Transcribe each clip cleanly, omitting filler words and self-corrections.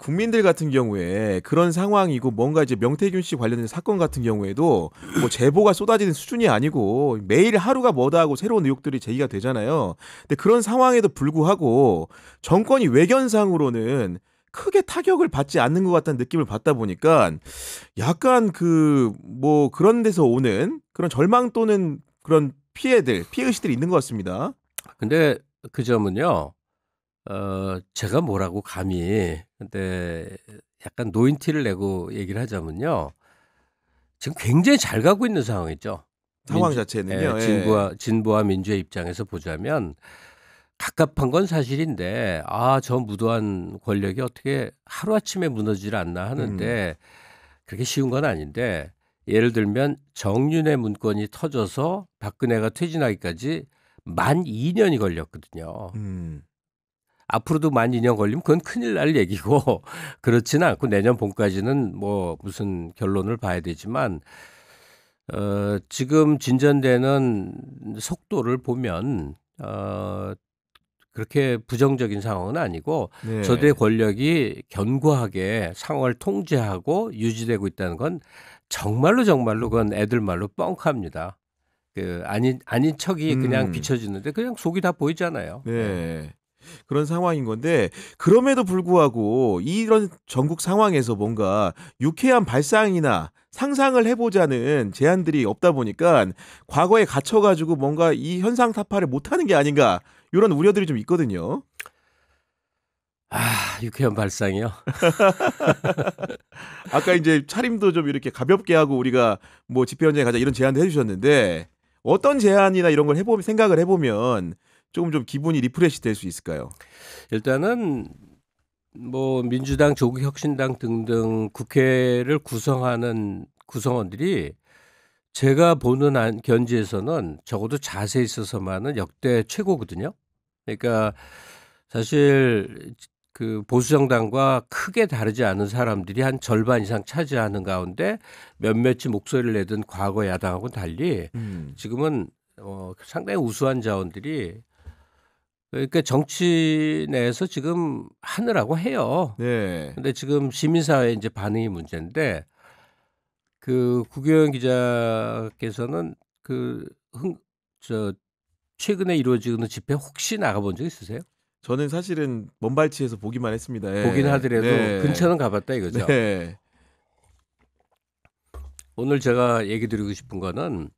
국민들 같은 경우에 그런 상황이고 뭔가 이제 명태균 씨 관련된 사건 같은 경우에도 뭐 제보가 쏟아지는 수준이 아니고 매일 하루가 뭐다 하고 새로운 의혹들이 제기가 되잖아요. 근데 그런 상황에도 불구하고 정권이 외견상으로는 크게 타격을 받지 않는 것 같다는 느낌을 받다 보니까 약간 그 뭐 그런 데서 오는 그런 절망 또는 그런 피해의식들이 있는 것 같습니다. 근데 그 점은요. 제가 뭐라고 감히 근데 약간 노인티를 내고 얘기를 하자면요. 지금 굉장히 잘 가고 있는 상황이죠. 상황 민주 예 자체는요. 예. 진보와 민주의 입장에서 보자면 갑갑한 건 사실인데 저 무도한 권력이 어떻게 하루아침에 무너지질 않나 음. 하는데 그렇게 쉬운 건 아닌데 예를 들면 정윤회 문건이 터져서 박근혜가 퇴진하기까지 만 2년이 걸렸거든요. 음. 앞으로도 만 2년 걸리면 그건 큰일 날 얘기고 그렇지는 않고 내년 봄까지는 뭐 무슨 결론을 봐야 되지만 지금 진전되는 속도를 보면 그렇게 부정적인 상황은 아니고 저들의 네. 권력이 견고하게 상황을 통제하고 유지되고 있다는 건 정말로 정말로 그건 애들 말로 뻥합니다. 그 아닌 척이 그냥 음. 비춰지는데 그냥 속이 다 보이잖아요. 예. 네. 그런 상황인 건데 그럼에도 불구하고 이런 전국 상황에서 뭔가 유쾌한 발상이나 상상을 해 보자는 제안들이 없다 보니까 과거에 갇혀 가지고 뭔가 이 현상 타파를 못하는 게 아닌가 요런 우려들이 좀 있거든요. 유쾌한 발상이요? 아까 인제 차림도 좀 이렇게 가볍게 하고 우리가 뭐 집회 현장에 가자 이런 제안도 해 주셨는데 어떤 제안이나 이런 걸 해 보면 생각을 해 보면 쪼금 좀 기분이 리프레시 될 수 있을까요? 일단은 뭐 민주당, 조국혁신당 등등 국회를 구성하는 구성원들이 제가 보는 견지에서는 적어도 자세히 있어서만은 역대 최고거든요. 그러니까 사실 그 보수 정당과 크게 다르지 않은 사람들이 한 절반 이상 차지하는 가운데 몇몇이 목소리를 내던 과거 야당하고는 달리 음. 지금은 상당히 우수한 자원들이 그러니까 정치 내에서 지금 하느라고 해요. 네. 근데 지금 시민사회의 인제 반응이 문제인데 그 구교영 기자께서는 그 흥 저 최근에 이루어지는 집회 혹시 나가 본 적 있으세요? 저는 사실은 먼발치에서 보기만 했습니다. 보긴 예. 하더라도 네. 근처는 가 봤다 이거죠. 네. 오늘 제가 얘기 드리고 싶은 거는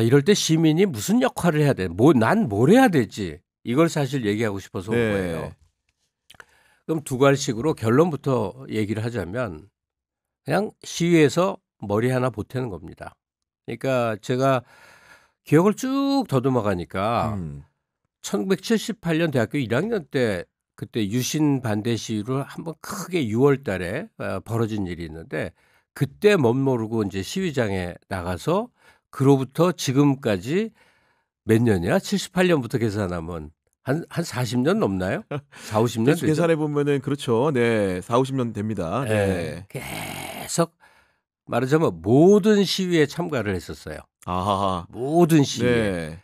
이럴 때 시민이 무슨 역할을 해야 돼? 난 뭘 해야 되지? 이걸 사실 얘기하고 싶어서 온 거예요. 네. 그럼 두 갈식으로 결론부터 얘기를 하자면 그냥 시위에서 머리 하나 보태는 겁니다. 그러니까 제가 기억을 쭉 더듬어 가니까 음. 1978년 대학교 1학년 때 그때 유신 반대 시위를 한번 크게 6월 달에 벌어진 일이 있는데 그때 멋모르고 인제 시위장에 나가서 그로부터 지금까지 몇 년이야? 78년부터 계산하면 한 40년 넘나요? 40-50년 대충 되죠? 계산해 보면은 그렇죠. 네. 40-50년 됩니다. 예. 네. 계속 말하자면 모든 시위에 참가를 했었어요. 아하하. 모든 시위에. 네.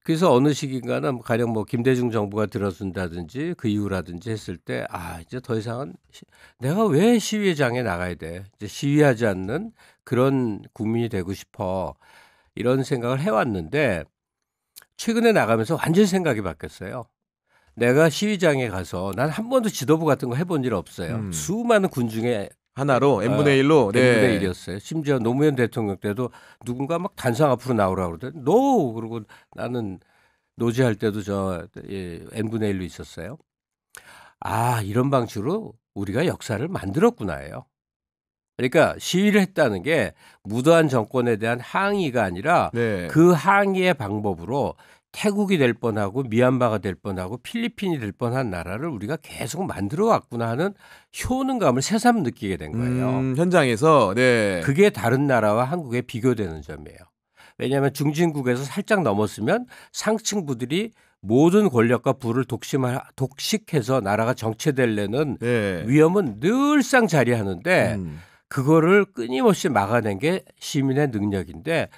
그래서 어느 시기인가는 가령 뭐 김대중 정부가 들어선다든지 그 이후라든지 했을 때 이제 더 이상은 내가 왜 시위장에 나가야 돼? 이제 시위하지 않는 그런 국민이 되고 싶어. 이런 생각을 해 왔는데 최근에 나가면서 완전히 생각이 바뀌었어요. 내가 시위장에 가서 난 한 번도 지도부 같은 거 해본 일 없어요. 음. 수많은 군중에 하나로 n분의 1로 n분의 네. 1이었어요. 심지어 노무현 대통령 때도 누군가 막 단상 앞으로 나오라고 그러더니 "노." 그러고 나는 노제할 때도 n분의 1로 있었어요. 이런 방식으로 우리가 역사를 만들었구나예요. 그러니까 시위를 했다는 게 무도한 정권에 대한 항의가 아니라 네. 그 항의의 방법으로 태국이 될 뻔하고 미얀마가 될 뻔하고 필리핀이 될 뻔한 나라를 우리가 계속 만들어 왔구나 하는 효능감을 새삼 느끼게 된 거예요. 현장에서 네. 그게 다른 나라와 한국의 비교되는 점이에요. 왜냐하면 중진국에서 살짝 넘었으면 상층부들이 모든 권력과 부를 독식해서 나라가 정체되려는 네. 위험은 늘상 자리하는데 음. 그거를 끊임없이 막아낸 게 시민의 능력인데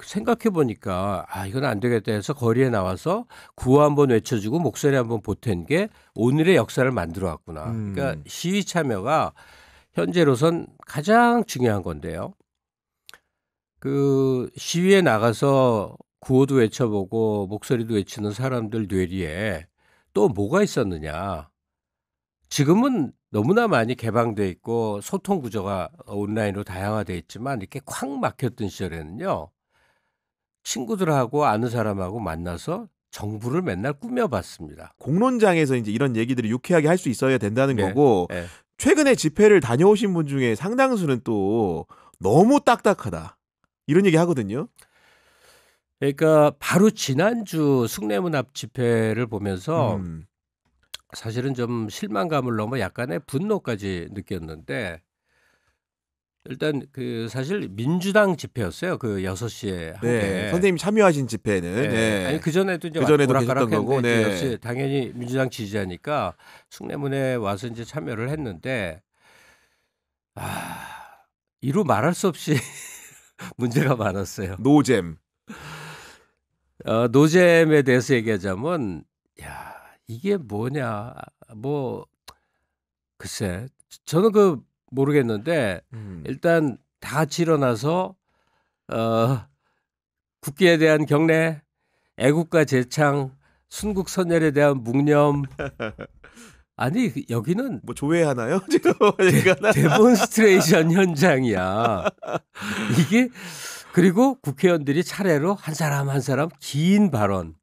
생각해 보니까 이건 안 되겠다 해서 거리에 나와서 구호 한번 외쳐주고 목소리 한번 보탠 게 오늘의 역사를 만들어 왔구나. 그러니까 시위 참여가 현재로선 가장 중요한 건데요. 그 시위에 나가서 구호도 외쳐보고 목소리도 외치는 사람들 뇌리에 또 뭐가 있었느냐. 지금은 너무나 많이 개방돼 있고 소통 구조가 온라인으로 다양화돼 있지만 이렇게 콱 막혔던 시절에는요. 친구들하고 아는 사람하고 만나서 정부를 맨날 꾸며봤습니다. 공론장에서 이제 이런 얘기들을 유쾌하게 할 수 있어야 된다는 네, 거고 네. 최근에 집회를 다녀오신 분 중에 상당수는 또 너무 딱딱하다 이런 얘기 하거든요. 그러니까 바로 지난주 숭례문 앞 집회를 보면서 사실은 좀 실망감을 넘어 약간의 분노까지 느꼈는데 일단 그 사실 민주당 집회였어요. 그 6시에 한 네, 게. 선생님이 참여하신 집회는 네. 아니 그전에도 이제 그전에도 오락가락 계셨던 거고, 했는데 네. 역시 당연히 민주당 지지자니까 숭례문에 와서 이제 참여를 했는데 이루 말할 수 없이 문제가 많았어요. 노잼. 노잼에 대해서 얘기하자면 야 이게 뭐냐 뭐 글쎄 저는 그 모르겠는데 일단 다 같이 일어나서 국기에 대한 경례, 애국가 제창, 순국 선열에 대한 묵념. 아니 여기는 뭐 조회하나요? 지금 데몬스트레이션 현장이야. 이게 그리고 국회의원들이 차례로 한 사람 한 사람 긴 발언.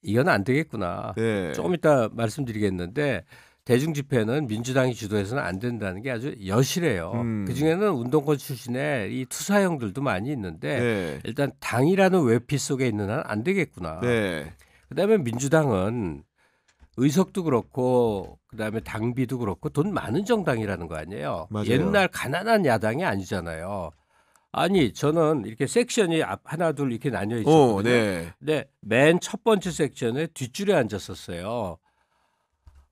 이건 안 되겠구나. 네. 조금 이따 말씀드리겠는데 대중 집회는 민주당이 주도해서는 안 된다는 게 아주 여실해요. 그중에는 운동권 출신의 이 투사형들도 많이 있는데 네. 일단 당이라는 외피 속에 있는 한 안 되겠구나. 네. 그다음에 민주당은 의석도 그렇고 그다음에 당비도 그렇고 돈 많은 정당이라는 거 아니에요. 맞아요. 옛날 가난한 야당이 아니잖아요. 아니 저는 이렇게 섹션이 하나 둘 이렇게 나뉘어 있었거든요. 네. 근데 맨 첫 번째 섹션에 뒷줄에 앉았었어요.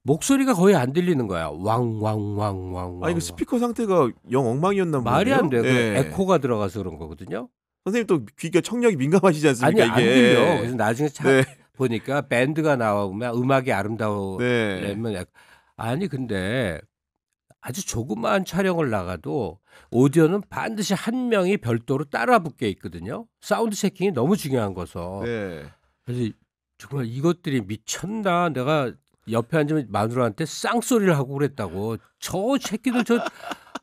목소리가 거의 안 들리는 거야. 왕왕왕왕. 아니 그 스피커 상태가 영 엉망이었나 보네요. 말이 안 돼. 네. 에코가 들어가서 그런 거거든요. 선생님 또 귀가 청력이 민감하시지 않습니까? 아니 안 이게. 들려. 그래서 나중에 네. 보니까 밴드가 나오면 음악이 아름다우려면 네. 아니 근데 아주 조그마한 촬영을 나가도 오디오는 반드시 한 명이 별도로 따라 붙게 있거든요. 사운드 체킹이 너무 중요한 거서. 네. 그래서 정말 이것들이 미쳤나. 내가 옆에 앉으면 마누라한테 쌍소리를 하고 그랬다고. 저 새끼들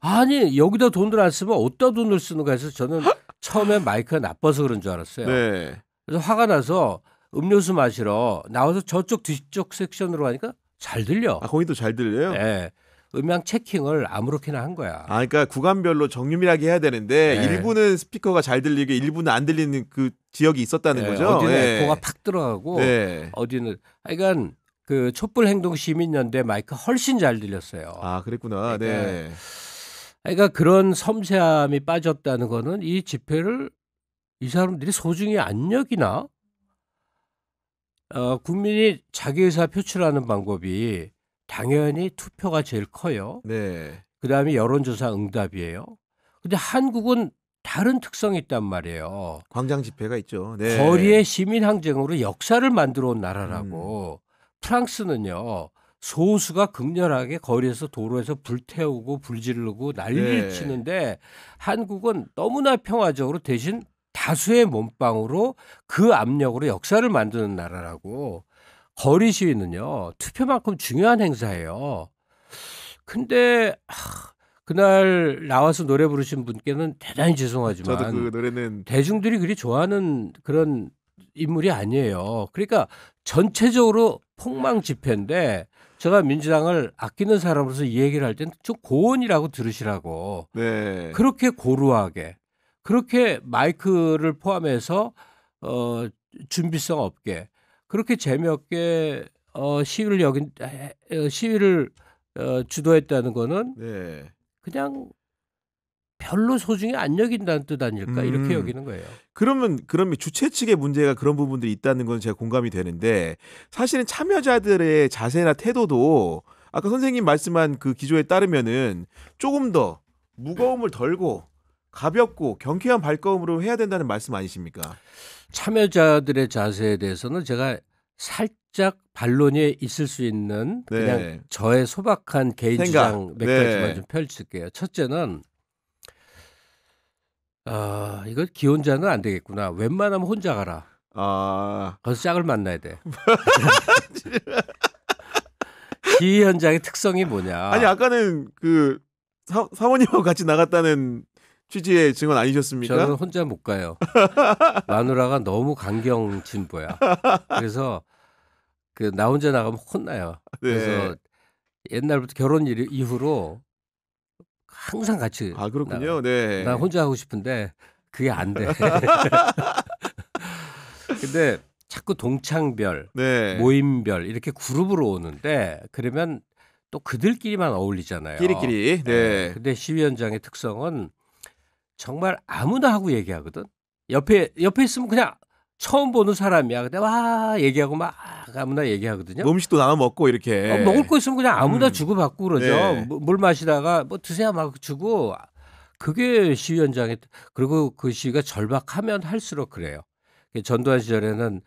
아니 여기다 돈을 안 쓰면 어디다 돈을 쓰는가 해서 저는 처음에 마이크가 나빠서 그런 줄 알았어요. 네. 그래서 화가 나서 음료수 마시러 나와서 저쪽 뒤쪽 섹션으로 가니까 잘 들려. 거기도 잘 들려요? 네. 음향 체킹을 아무렇게나 한 거야. 그러니까 구간별로 정유밀하게 해야 되는데 네. 일부는 스피커가 잘 들리게 일부는 안 들리는 그 지역이 있었다는 거죠. 어디는 네. 에코가 팍 들어가고 어디는 하여간 그 촛불 행동 시민연대 마이크 훨씬 잘 들렸어요. 그랬구나. 네. 그러니까 그런 섬세함이 빠졌다는 거는 이 집회를 이 사람들이 소중히 안 여기나? 국민이 자기 의사 표출하는 방법이 당연히 투표가 제일 커요. 네. 그다음에 여론조사 응답이에요. 근데 한국은 다른 특성이 있단 말이에요. 광장 집회가 있죠. 네. 거리의 시민 항쟁으로 역사를 만들어 온 나라라고. 프랑스는요. 소수가 극렬하게 거리에서 도로에서 불태우고 불지르고 난리를 치는데 한국은 너무나 평화적으로 대신 다수의 몸빵으로 그 압력으로 역사를 만드는 나라라고. 거리 시위는요. 투표만큼 중요한 행사예요. 근데 그날 나와서 노래 부르신 분께는 대단히 죄송하지만 저도 그 노래는 대중들이 그리 좋아하는 그런 인물이 아니에요. 그러니까 전체적으로 폭망 집회인데 제가 민주당을 아끼는 사람으로서 이 얘기를 할 때는 좀 고언이라고 들으시라고. 네. 그렇게 고루하게 그렇게 마이크를 포함해서 준비성 없게 그렇게 재미없게 시위를 주도했다는 거는 그냥 별로 소중히 안 여긴다는 뜻 아닐까 이렇게 여기는 거예요. 그러면 주최 측의 문제가 그런 부분들이 있다는 건 제가 공감이 되는데 사실은 참여자들의 자세나 태도도 아까 선생님 말씀한 그 기조에 따르면은 조금 더 무거움을 덜고 가볍고 경쾌한 발걸음으로 해야 된다는 말씀 아니십니까? 참여자들의 자세에 대해서는 제가 살짝 반론이 있을 수 있는 그냥 네. 저의 소박한 개인 생각. 주장 몇 가지만 네. 좀 펼칠게요. 첫째는 이거 기혼자는 안 되겠구나. 웬만하면 혼자 가라. 아, 거기서 짝을 만나야 돼. 시위 현장의 특성이 뭐냐? 아니 아까는 그 사모님하고 같이 나갔다는 취지의 증언 아니셨습니까? 저는 혼자 못 가요. 마누라가 너무 강경 진보야. 그래서 그 나 혼자 나가면 혼나요. 네. 그래서 옛날부터 결혼 이후로 항상 같이 아, 그렇군요. 나가요. 네. 나 혼자 하고 싶은데 그게 안 돼. 근데 자꾸 동창별, 네. 모임별 이렇게 그룹으로 오는데 그러면 또 그들끼리만 어울리잖아요. 끼리끼리. 네. 근데 시위 현장의 특성은 정말 아무나 하고 얘기하거든. 옆에 있으면 그냥 처음 보는 사람이야. 근데 와 얘기하고 막 아무나 얘기하거든요. 뭐 음식도 나눠 먹고 이렇게. 먹을 거 있으면 그냥 아무나 음. 주고받고 그러죠. 네. 물 마시다가 뭐 드세요 막 주고. 그게 시위 현장에 그리고 그 시위가 절박하면 할수록 그래요. 전두환 시절에는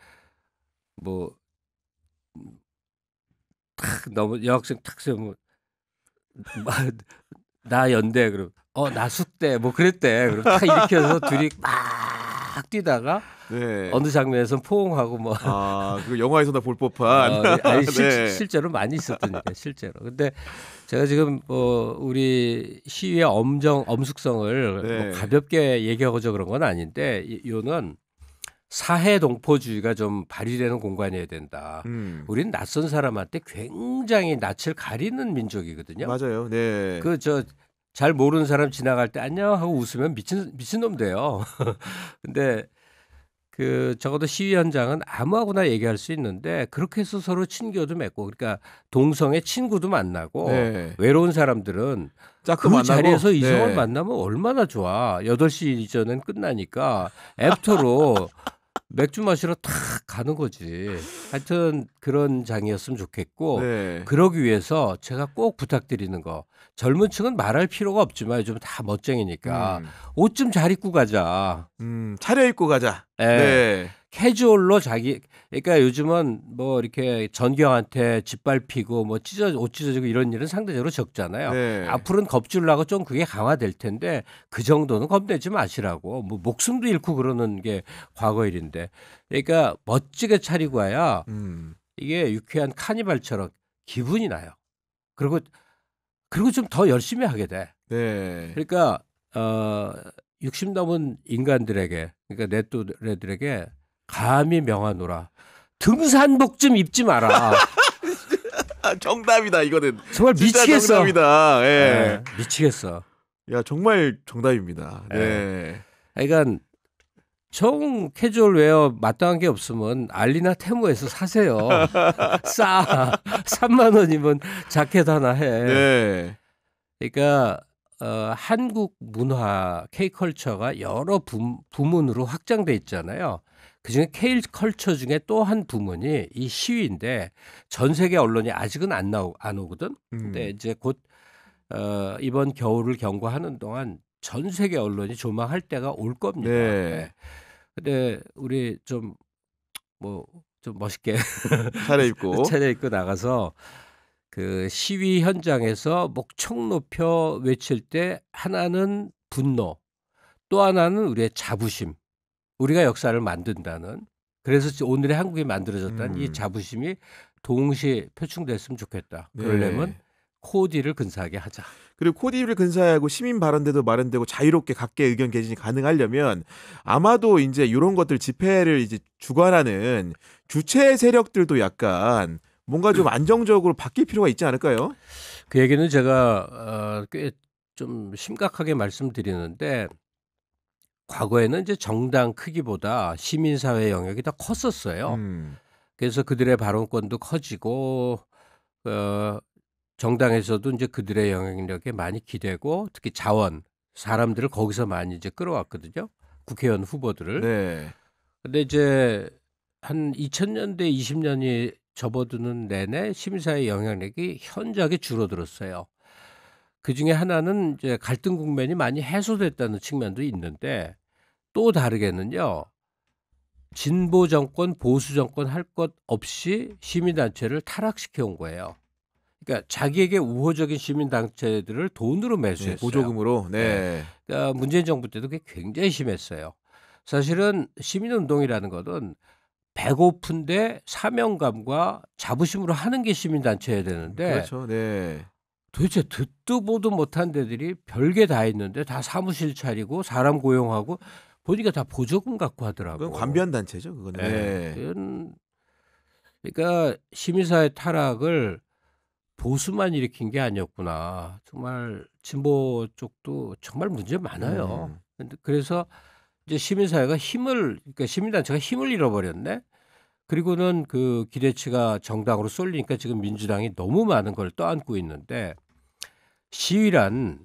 뭐 탁 너무 여학생 탁 세우면 나 연대 그럼 나 숙대 뭐 그랬대. 그럼 탁 일으켜서 둘이 막 뛰다가 네. 어느 장면에서는 포옹하고 뭐 그 영화에서나 볼 법한. 아니 네. 실제로 많이 있었던 일이에요. 실제로. 근데 제가 지금 우리 시위의 엄숙성을 네. 뭐 가볍게 얘기하고자 그런 건 아닌데 이거는 사회 동포주의가 좀 발휘되는 공간이어야 된다. 우리는 낯선 사람한테 굉장히 낯을 가리는 민족이거든요. 맞아요. 네. 그 잘 모르는 사람 지나갈 때 안녕 하고 웃으면 미친놈 돼요. 근데 그 적어도 시위 현장은 아무하고나 얘기할 수 있는데 그렇게 해서 서로 친교도 맺고 그러니까 동성애 친구도 만나고 네. 외로운 사람들은 짝도 그 만나고. 자리에서 이성을 네. 만나면 얼마나 좋아. 8시 이전엔 끝나니까 애프터로 맥주 마시러 탁 가는 거지. 하여튼 그런 장이었으면 좋겠고 네. 그러기 위해서 제가 꼭 부탁드리는 거 젊은 층은 말할 필요가 없지만 요즘 다 멋쟁이니까 옷 좀 잘 입고 가자. 차려입고 가자. 예. 네. 캐주얼로 그러니까 요즘은 뭐 이렇게 전경한테 짓밟히고 뭐 옷 찢어지고 이런 일은 상대적으로 적잖아요. 네. 앞으로는 겁줄 나고 좀 그게 강화될 텐데 그 정도는 겁내지 마시라고. 뭐 목숨도 잃고 그러는 게 과거 일인데. 그러니까 멋지게 차리고 와야 이게 유쾌한 카니발처럼 기분이 나요. 그리고 좀 더 열심히 하게 돼. 네. 그러니까 60 넘은 인간들에게 그러니까 내 또래들에게 감히 명하노라. 등산복 좀 입지 마라. 정답이다 이거는. 정말 진짜 미치겠어. 정답이다. 예. 네, 미치겠어. 야 정말 정답입니다. 네. 그러니까 정 캐주얼 웨어 마땅한 게 없으면 알리나 테무에서 사세요. 싸. 3만 원이면 자켓 하나 해. 네. 그러니까 한국 문화 K컬처가 여러 부문으로 확장돼 있잖아요. 그중에 K컬처 중에 또 한 부문이 이 시위인데 전 세계 언론이 아직은 안 오거든. 근데 이제 곧 이번 겨울을 경과하는 동안 전 세계 언론이 조망할 때가 올 겁니다. 네. 네. 근데 우리 좀 멋있게 차려입고. 차려입고 나가서 그 시위 현장에서 목청 높여 외칠 때 하나는 분노, 또 하나는 우리의 자부심, 우리가 역사를 만든다는 그래서 오늘의 한국이 만들어졌다는 이 자부심이 동시에 표충됐으면 좋겠다. 그러려면 네. 코디를 근사하게 하자. 그리고 코디를 근사하고 시민 발언대도 마련되고 자유롭게 각계 의견 개진이 가능하려면 아마도 이제 이런 것들 집회를 이제 주관하는 주체 세력들도 약간 뭔가 좀 안정적으로 바뀔 필요가 있지 않을까요? 그 얘기는 제가 꽤 좀 심각하게 말씀드리는데 과거에는 이제 정당 크기보다 시민사회 영역이 더 컸었어요. 그래서 그들의 발언권도 커지고 정당에서도 이제 그들의 영향력에 많이 기대고 특히 사람들을 거기서 많이 이제 끌어왔거든요. 국회의원 후보들을. 네. 근데 이제 한 2000년대 20년이 접어드는 내내 시민사회 영향력이 현저하게 줄어들었어요. 그 중에 하나는 이제 갈등 국면이 많이 해소됐다는 측면도 있는데 또 다르게는요. 진보 정권, 보수 정권 할 것 없이 시민단체를 타락시켜 온 거예요. 그러니까 자기에게 우호적인 시민단체들을 돈으로 네, 매수했어요. 보조금으로. 네. 그러니까 문재인 정부 때도 그게 굉장히 심했어요. 사실은 시민운동이라는 것은 배고픈데 사명감과 자부심으로 하는 게 시민단체여야 되는데 그렇죠. 네. 도대체 듣도 보도 못한 데들이 별게 다 있는데 다 사무실 차리고 사람 고용하고 보니까 다 보조금 갖고 하더라고. 그건 관비한 단체죠, 그거는. 네. 그러니까 시민사회 타락을 보수만 일으킨 게 아니었구나. 정말 진보 쪽도 정말 문제 많아요. 그래서 이제 그러니까 시민단체가 힘을 잃어버렸네. 그리고는 그 기대치가 정당으로 쏠리니까 지금 민주당이 너무 많은 걸 떠안고 있는데 시위란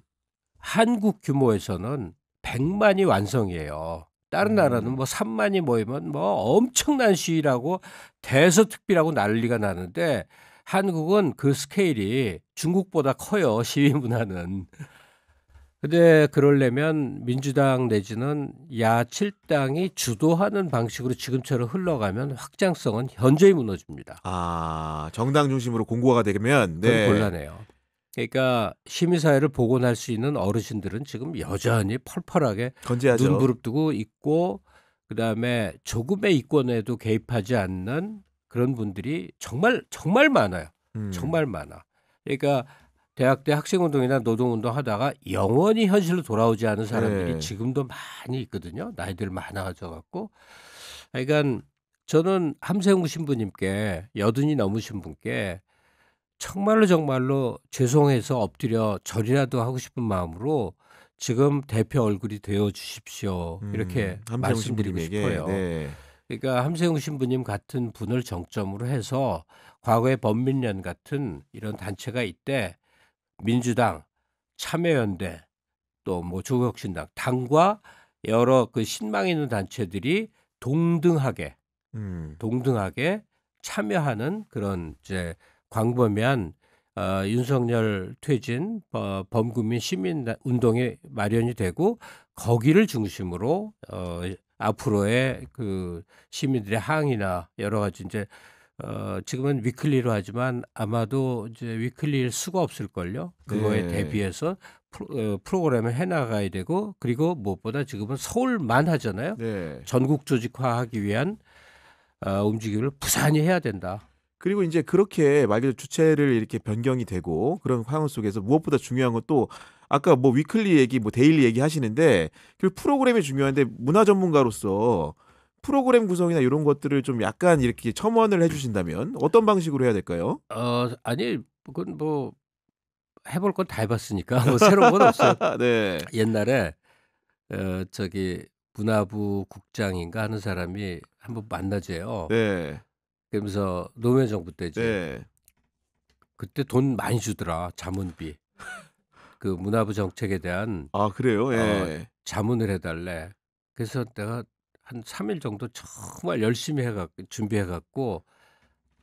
한국 규모에서는 100만이 완성이에요. 다른 나라는 뭐 3만이 모이면 뭐 엄청난 시위라고 대서특비라고 난리가 나는데 한국은 그 스케일이 중국보다 커요. 시위 문화는. 근데 그러려면 민주당 내지는 야7당이 주도하는 방식으로 지금처럼 흘러가면 확장성은 현저히 무너집니다. 아, 정당 중심으로 공고가 되면 그건 네. 곤란해요. 그러니까 시민사회를 복원할 수 있는 어르신들은 지금 여전히 펄펄하게 건재하죠. 눈 부릅뜨고 있고 그다음에 조금의 이권에도 개입하지 않는 그런 분들이 정말 많아요. 정말 많아. 그러니까 대학 때 학생운동이나 노동운동 하다가 영원히 현실로 돌아오지 않은 사람들이 네. 지금도 많이 있거든요. 나이들 많아져 갖고. 그러니까 저는 함세웅 신부님께 80이 넘으신 분께 정말로 죄송해서 엎드려 절이라도 하고 싶은 마음으로 지금 대표 얼굴이 되어 주십시오. 이렇게 말씀드리고 싶어요. 네. 그러니까 함세웅 신부님 같은 분을 정점으로 해서 과거에 범민련 같은 이런 단체가 있대. 민주당, 참여연대, 또 뭐 조국혁신당, 당과 여러 그 신망 있는 단체들이 동등하게 참여하는 그런 이제 광범위한 윤석열 퇴진 범국민 시민 운동이 마련이 되고 거기를 중심으로 앞으로의 그 시민들의 항의나 여러 가지 이제 지금은 위클리로 하지만 아마도 이제 위클리일 수가 없을걸요. 그거에 네. 대비해서 프로그램을 해나가야 되고 그리고 무엇보다 지금은 서울만 하잖아요. 네. 전국 조직화하기 위한 움직임을 부산히 해야 된다. 그리고 이제 그렇게 말 그대로 주체를 이렇게 변경이 되고 그런 상황 속에서 무엇보다 중요한 건 또 아까 뭐 위클리 얘기, 뭐 데일리 얘기 하시는데 그 프로그램이 중요한데 문화 전문가로서 프로그램 구성이나 이런 것들을 좀 약간 이렇게 첨언을 해주신다면 어떤 방식으로 해야 될까요? 아니 그건 뭐 해볼 건 다 해봤으니까 뭐 새로운 건 없어요. 네. 옛날에 저기 문화부 국장인가 하는 사람이 한번 만나재요. 네. 그러면서 노무현 정부 때지. 네. 그때 돈 많이 주더라 자문비. 그 문화부 정책에 대한 아, 그래요? 예. 자문을 해달래. 그래서 내가 한 3일 정도 정말 열심히 준비해갖고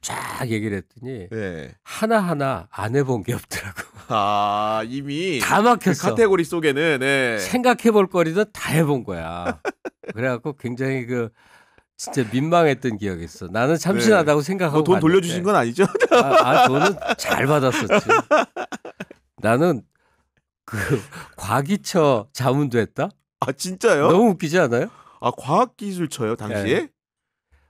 쫙 얘기를 했더니 네. 하나하나 안 해본 게 없더라고. 아, 이미 다 그 막혔어. 카테고리 속에는 네. 생각해볼 거리도 다 해본 거야. 그래갖고 굉장히 그 진짜 민망했던 기억이 있어. 나는 참신하다고 생각하고 뭐 돈 갔는데. 돌려주신 건 아니죠? 돈은 잘 받았었지. 나는 그 과기처 자문도 했다. 아, 진짜요? 너무 웃기지 않아요? 아, 과학기술처요 당시에? 네.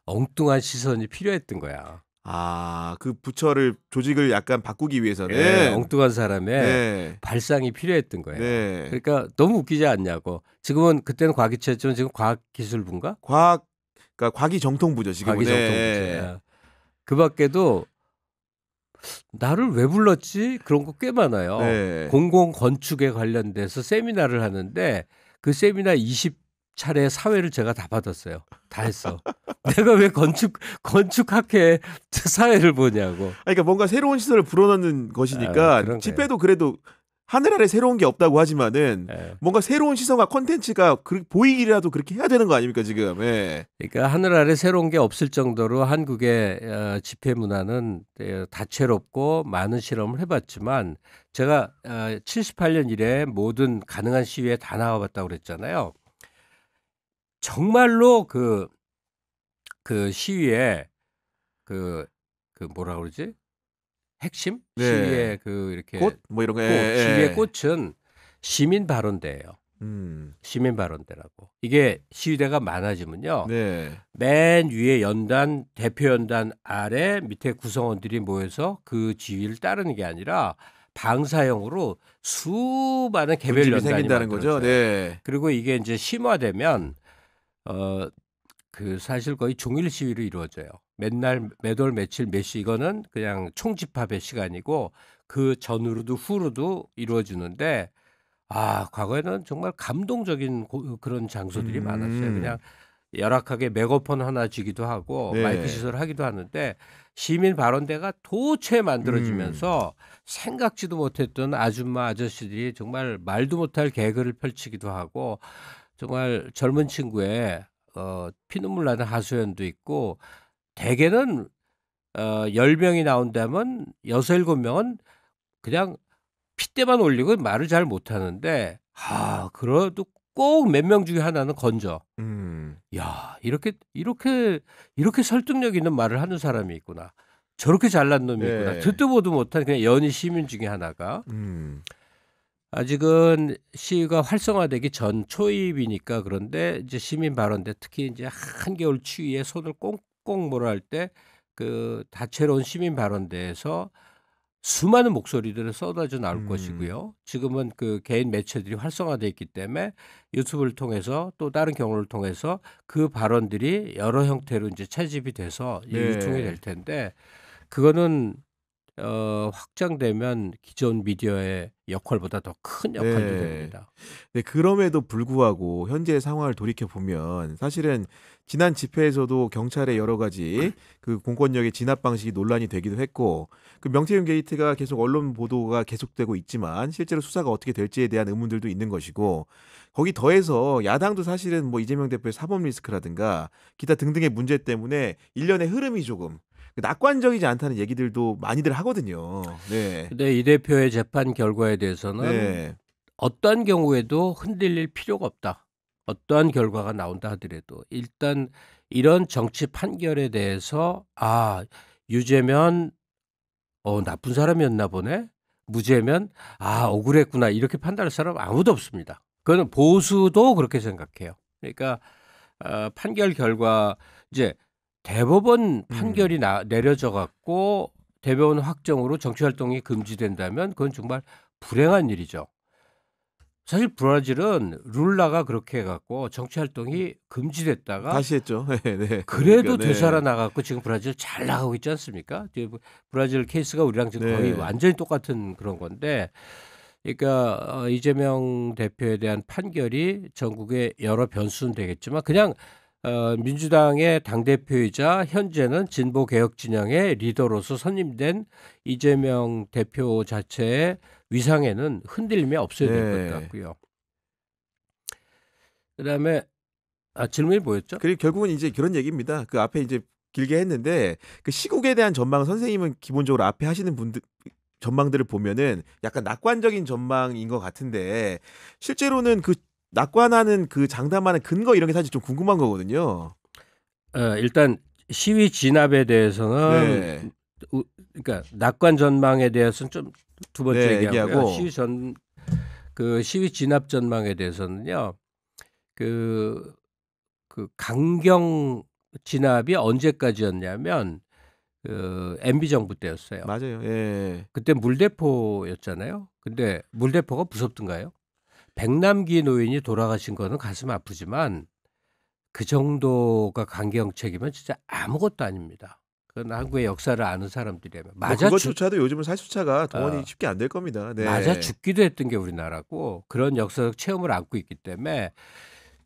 엉뚱한 시선이 필요했던 거야. 아, 그 부처를 조직을 약간 바꾸기 위해서는 네, 엉뚱한 사람의 네. 발상이 필요했던 거예요. 네. 그러니까 너무 웃기지 않냐고. 지금은 그때는 과기처였지만 지금 과학기술부인가? 그러니까 과기정통부죠 지금은. 과기정통부죠. 네. 그 밖에도 나를 왜 불렀지? 그런 거 꽤 많아요. 네. 공공 건축에 관련돼서 세미나를 하는데 그 세미나 20차례 사회를 제가 다 받았어요. 다 했어. 내가 왜 건축학회 사회를 보냐고. 그러니까 뭔가 새로운 시설을 불어넣는 것이니까 그런 집회도 그래도 하늘 아래 새로운 게 없다고 하지만은 예. 뭔가 새로운 시선과 콘텐츠가 보이기라도 그렇게 해야 되는 거 아닙니까 지금? 예. 그러니까 하늘 아래 새로운 게 없을 정도로 한국의 집회 문화는 다채롭고 많은 실험을 해봤지만 제가 78년 이래 모든 가능한 시위에 다 나가봤다고 그랬잖아요. 정말로 그 시위에 그 뭐라 그러지? 핵심? 네. 시위의 그 이렇게 꽃 뭐 이런 거. 꽃, 예, 시위의 예. 꽃은 시민 발언대예요. 시민 발언대라고. 이게 시위대가 많아지면요. 네. 맨 위에 연단, 대표 연단 아래 밑에 구성원들이 모여서 그 지휘를 따르는 게 아니라 방사형으로 수많은 개별 분집이 연단이 생긴다는 거죠. 만들어져요. 네. 그리고 이게 이제 심화되면 사실 거의 종일 시위로 이루어져요. 맨날 매월 며칠 몇 시 이거는 그냥 총집합의 시간이고 그 전후로도 후로도 이루어지는데 과거에는 정말 감동적인 그런 장소들이 많았어요. 그냥 열악하게 메가폰 하나 쥐기도 하고 네. 마이크 시설 하기도 하는데 시민 발언대가 도처에 만들어지면서 생각지도 못했던 아줌마 아저씨들이 정말 말도 못할 개그를 펼치기도 하고 정말 젊은 친구의 피눈물 나는 하소연도 있고 대개는 10명이 나온다면 6, 7명은 그냥 핏대만 올리고 말을 잘 못하는데 그래도 꼭 몇 명 중에 하나는 건져. 야 이렇게 설득력 있는 말을 하는 사람이 있구나. 저렇게 잘난 놈이 있구나. 네. 듣도 보도 못한 그냥 연희 시민 중에 하나가. 아직은 시위가 활성화되기 전 초입이니까 그런데 이제 시민 발언대 특히 이제 한겨울 추위에 손을 꽁꽁 몰아 할 때 그 다채로운 시민 발언대에서 수많은 목소리들을 쏟아져 나올 것이고요. 지금은 그 개인 매체들이 활성화되어 있기 때문에 유튜브를 통해서 또 다른 경로를 통해서 그 발언들이 여러 형태로 이제 채집이 돼서 네. 유통이 될 텐데 그거는 확장되면 기존 미디어의 역할보다 더 큰 역할도 네. 됩니다. 네, 그럼에도 불구하고 현재의 상황을 돌이켜 보면 사실은 지난 집회에서도 경찰의 여러 가지 그 공권력의 진압 방식이 논란이 되기도 했고 그 명태균 게이트가 계속 언론 보도가 계속되고 있지만 실제로 수사가 어떻게 될지에 대한 의문들도 있는 것이고 거기 더해서 야당도 사실은 뭐 이재명 대표의 사법 리스크라든가 기타 등등의 문제 때문에 일련의 흐름이 조금 낙관적이지 않다는 얘기들도 많이들 하거든요. 네. 근데 이 대표의 재판 결과에 대해서는 네. 어떠한 경우에도 흔들릴 필요가 없다. 어떠한 결과가 나온다 하더라도 일단 이런 정치 판결에 대해서 유죄면 나쁜 사람이었나 보네. 무죄면 억울했구나. 이렇게 판단할 사람 아무도 없습니다. 그거는 보수도 그렇게 생각해요. 그러니까 판결 결과 이제 대법원 판결이 내려져 갖고 대법원 확정으로 정치 활동이 금지된다면 그건 정말 불행한 일이죠. 사실 브라질은 룰라가 그렇게 해갖고 정치 활동이 금지됐다가 다시 했죠. 네. 그래도 그러니까, 네. 되살아나갖고 지금 브라질 잘 나가고 있지 않습니까? 브라질 케이스가 우리랑 지금 거의 네. 완전히 똑같은 그런 건데, 그러니까 이재명 대표에 대한 판결이 전국에 여러 변수는 되겠지만 그냥 민주당의 당대표이자 현재는 진보개혁 진영의 리더로서 선임된 이재명 대표 자체의 위상에는 흔들림이 없어야 될 것 같고요. 그다음에 질문이 뭐였죠? 그리고 결국은 이제 그런 얘기입니다. 그 앞에 이제 길게 했는데 그 시국에 대한 전망 선생님은 기본적으로 앞에 하시는 분들 전망들을 보면은 약간 낙관적인 전망인 것 같은데 실제로는 그 낙관하는 그 장담하는 근거 이런 게 사실 좀 궁금한 거거든요. 일단 시위 진압에 대해서는 그러니까 낙관 전망에 대해서는 좀 두 번째 얘기하고요. 시위 진압 전망에 대해서는요. 그 강경 진압이 언제까지였냐면 MB 정부 때였어요. 맞아요. 예. 그때 물대포였잖아요. 근데 물대포가 무섭던가요? 백남기 노인이 돌아가신 거는 가슴 아프지만 그 정도가 강경책이면 진짜 아무것도 아닙니다. 그건 한국의 역사를 아는 사람들이라면 그것조차도 요즘은 살수차가 동원이 쉽게 안 될 겁니다. 네. 맞아 죽기도 했던 게 우리나라고 그런 역사적 체험을 안고 있기 때문에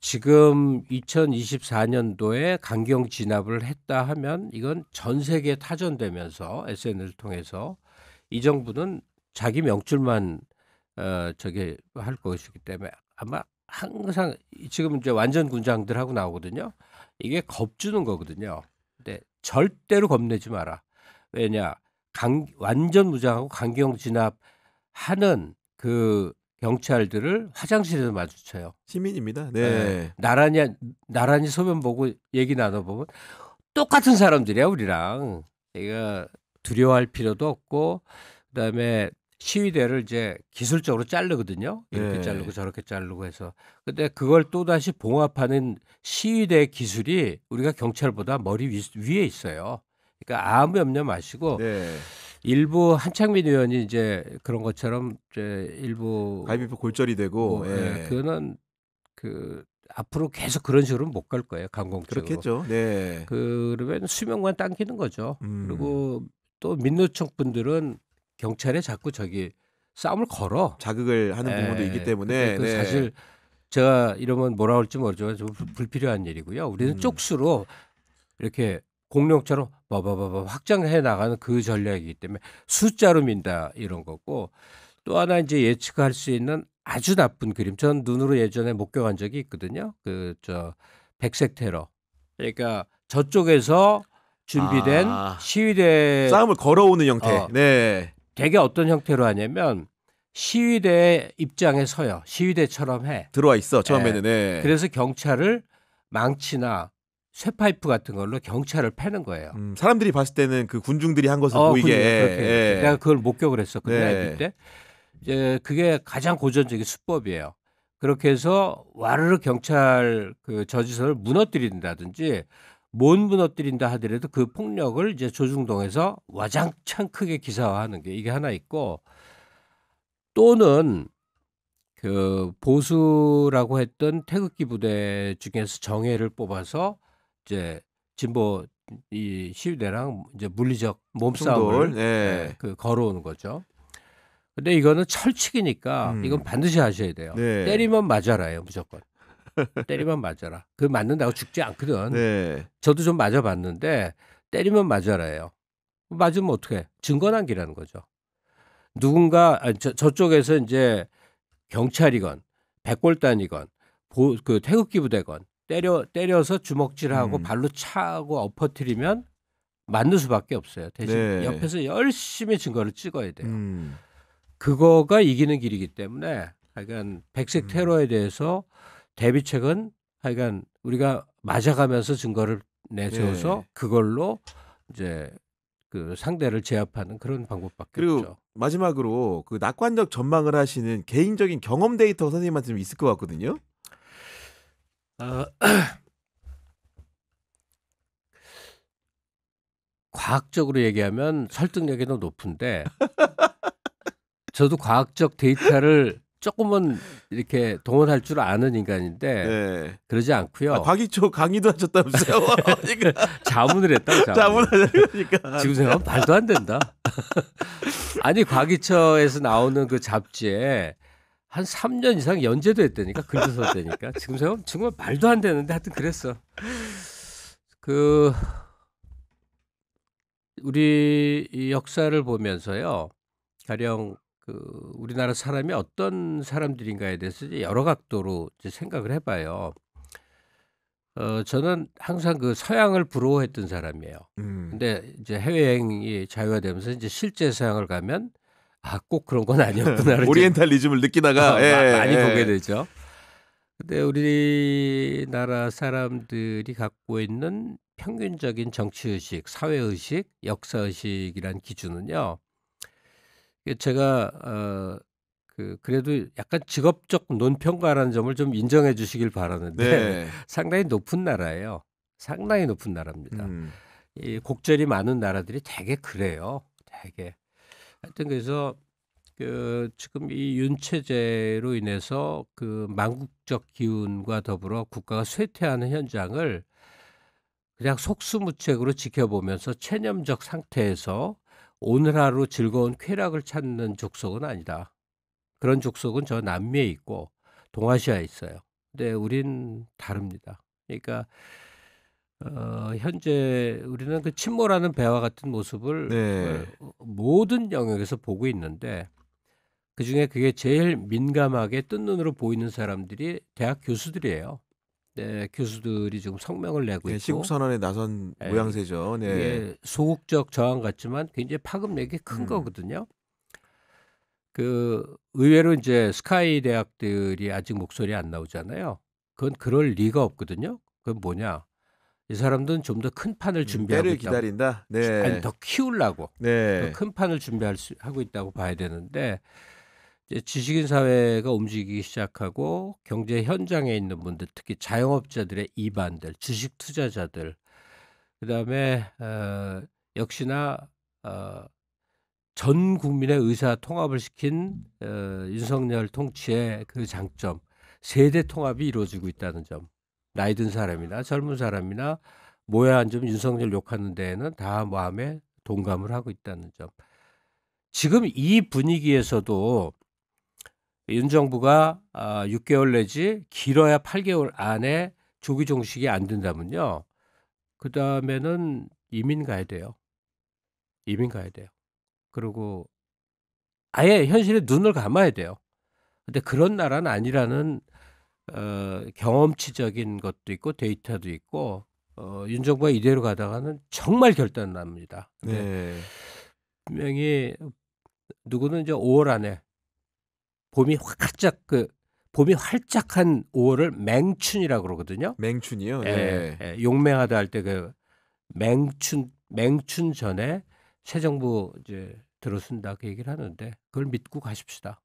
지금 2024년도에 강경 진압을 했다 하면 이건 전 세계에 타전되면서 SNS를 통해서 이 정부는 자기 명줄만 저기 할 것이기 때문에 아마 항상 지금 이제 완전 군장들하고 나오거든요. 이게 겁주는 거거든요. 근데 절대로 겁내지 마라. 왜냐 완전 무장하고 강경 진압하는 그 경찰들을 화장실에서 마주쳐요. 시민입니다. 예. 네. 나란히 소변 보고 얘기 나눠보면 똑같은 사람들이야 우리랑. 이거 두려워할 필요도 없고 그다음에 시위대를 이제 기술적으로 자르거든요. 이렇게 네. 자르고 저렇게 자르고 해서. 근데 그걸 또다시 봉합하는 시위대 기술이 우리가 경찰보다 머리 위에 있어요. 그러니까 아무 염려 마시고 네. 일부 한창민 의원이 이제 그런 것처럼 이제 일부 갈비뼈 골절이 되고. 뭐, 예. 그거는 그 앞으로 계속 그런 식으로는 못 갈 거예요. 강공적으로. 그렇겠죠. 네. 그러면 수명만 당기는 거죠. 그리고 또 민노총 분들은 경찰에 자꾸 저기 싸움을 걸어. 자극을 하는 부분도 있기 때문에. 그 네. 사실 제가 이러면 뭐라 할지 모르지만 좀 불필요한 일이고요. 우리는 쪽수로 이렇게 공룡처럼 바바바바 확장해 나가는 그 전략이기 때문에 숫자로 민다 이런 거고 또 하나 이제 예측할 수 있는 아주 나쁜 그림. 전 눈으로 예전에 목격한 적이 있거든요. 그 저 백색 테러. 그러니까 저쪽에서 준비된 시위대 싸움을 걸어오는 형태. 네. 되게 어떤 형태로 하냐면 시위대 입장에 서요. 시위대처럼 해. 들어와 있어 처음에는. 네. 그래서 경찰을 망치나 쇠파이프 같은 걸로 경찰을 패는 거예요. 사람들이 봤을 때는 그 군중들이 한 것을 보이게. 그렇게. 내가 그걸 목격을 했었거든요. 네. 그때. 이제 그게 가장 고전적인 수법이에요. 그렇게 해서 와르르 경찰 그 저지선을 무너뜨린다든지 못 무너뜨린다 하더라도 그 폭력을 이제 조중동에서 와장창 크게 기사화하는 게 이게 하나 있고 또는 그 보수라고 했던 태극기 부대 중에서 정예를 뽑아서 이제 진보 이 시위대랑 이제 물리적 몸싸움을 네. 그 걸어오는 거죠. 근데 이거는 철칙이니까 이건 반드시 하셔야 돼요. 네. 때리면 맞아라요, 무조건. 때리면 맞아라. 그 맞는다고 죽지 않거든. 네. 저도 좀 맞아봤는데 때리면 맞아라요. 맞으면 어떻게? 증거남기라는 거죠. 누군가 저쪽에서 이제 경찰이건 백골단이건 그 태극기 부대건 때려서 주먹질하고 발로 차고 엎어뜨리면 맞는 수밖에 없어요. 대신 네. 옆에서 열심히 증거를 찍어야 돼요. 그거가 이기는 길이기 때문에 하여간 백색 테러에 대해서 대비책은 하여간 우리가 맞아가면서 증거를 내세워서 네. 그걸로 이제 그 상대를 제압하는 그런 방법밖에 그리고 없죠. 마지막으로 그 낙관적 전망을 하시는 개인적인 경험 데이터 선생님한테 좀 있을 것 같거든요. 과학적으로 얘기하면 설득력이 더 높은데 저도 과학적 데이터를 조금은 이렇게 동원할 줄 아는 인간인데 네. 그러지 않고요. 과기초 강의도 하셨다면서요? 자문을 했다. 자문하니까. 지금 생각하면 말도 안 된다. 아니 과기처에서 나오는 그 잡지에 한 3년 이상 연재도 했다니까. 글도 썼다니까. 지금 생각하면 정말 말도 안 되는데 하여튼 그랬어. 그 우리 이 역사를 보면서요. 가령 그 우리나라 사람이 어떤 사람들인가에 대해서 이제 여러 각도로 이제 생각을 해봐요. 저는 항상 그 서양을 부러워했던 사람이에요. 근데 이제 해외여행이 자유화되면서 이제 실제 서양을 가면 꼭 그런 건 아니었구나. 오리엔탈리즘을 느끼다가 많이 보게 되죠. 근데 우리나라 사람들이 갖고 있는 평균적인 정치의식, 사회의식, 역사의식이란 기준은요. 제가 그래도 약간 직업적 논평가라는 점을 좀 인정해 주시길 바라는데 네. 상당히 높은 나라예요. 상당히 높은 나라입니다. 이 곡절이 많은 나라들이 되게 그래요. 되게. 하여튼 그래서 지금 이 윤체제로 인해서 그 망국적 기운과 더불어 국가가 쇠퇴하는 현장을 그냥 속수무책으로 지켜보면서 체념적 상태에서 오늘 하루 즐거운 쾌락을 찾는 족속은 아니다. 그런 족속은 저 남미에 있고 동아시아에 있어요. 근데 우린 다릅니다. 그러니까 현재 우리는 그 침몰하는 배와 같은 모습을 모든 영역에서 보고 있는데 그중에 그게 제일 민감하게 뜬 눈으로 보이는 사람들이 대학 교수들이에요. 네, 교수들이 지금 성명을 내고 네, 시국 있고 선언에 나선 예, 모양새죠. 네. 이게 소극적 저항 같지만 굉장히 파급력이 큰 음. 거거든요. 그 의외로 이제 스카이 대학들이 아직 목소리 안 나오잖아요. 그건 그럴 리가 없거든요. 그건 뭐냐? 이 사람들은 좀 더 큰 판을 준비하고 때를 있다고. 기다린다. 아니 네. 더 키우려고. 더 네. 큰 판을 하고 있다고 봐야 되는데 이제 지식인 사회가 움직이기 시작하고 경제 현장에 있는 분들, 특히 자영업자들의 이반들, 주식 투자자들, 그다음에 역시나 전 국민의 의사 통합을 시킨 윤석열 통치의 그 장점, 세대 통합이 이루어지고 있다는 점. 나이 든 사람이나 젊은 사람이나 모여 앉으면 윤석열 욕하는 데에는 다 마음에 동감을 하고 있다는 점. 지금 이 분위기에서도 윤 정부가 6개월 내지 길어야 8개월 안에 조기 종식이 안 된다면요. 그다음에는 이민 가야 돼요. 이민 가야 돼요. 그리고 아예 현실에 눈을 감아야 돼요. 근데 그런 나라는 아니라는 경험치적인 것도 있고 데이터도 있고 윤 정부가 이대로 가다가는 정말 결단납니다. 근데 네. 분명히 누구는 이제 5월 안에 봄이 활짝한 5월을 맹춘이라고 그러거든요. 맹춘이요. 예, 네. 예, 용맹하다 할 때 그 맹춘 전에 새 정부 이제 들어선다 그 얘기를 하는데 그걸 믿고 가십시다.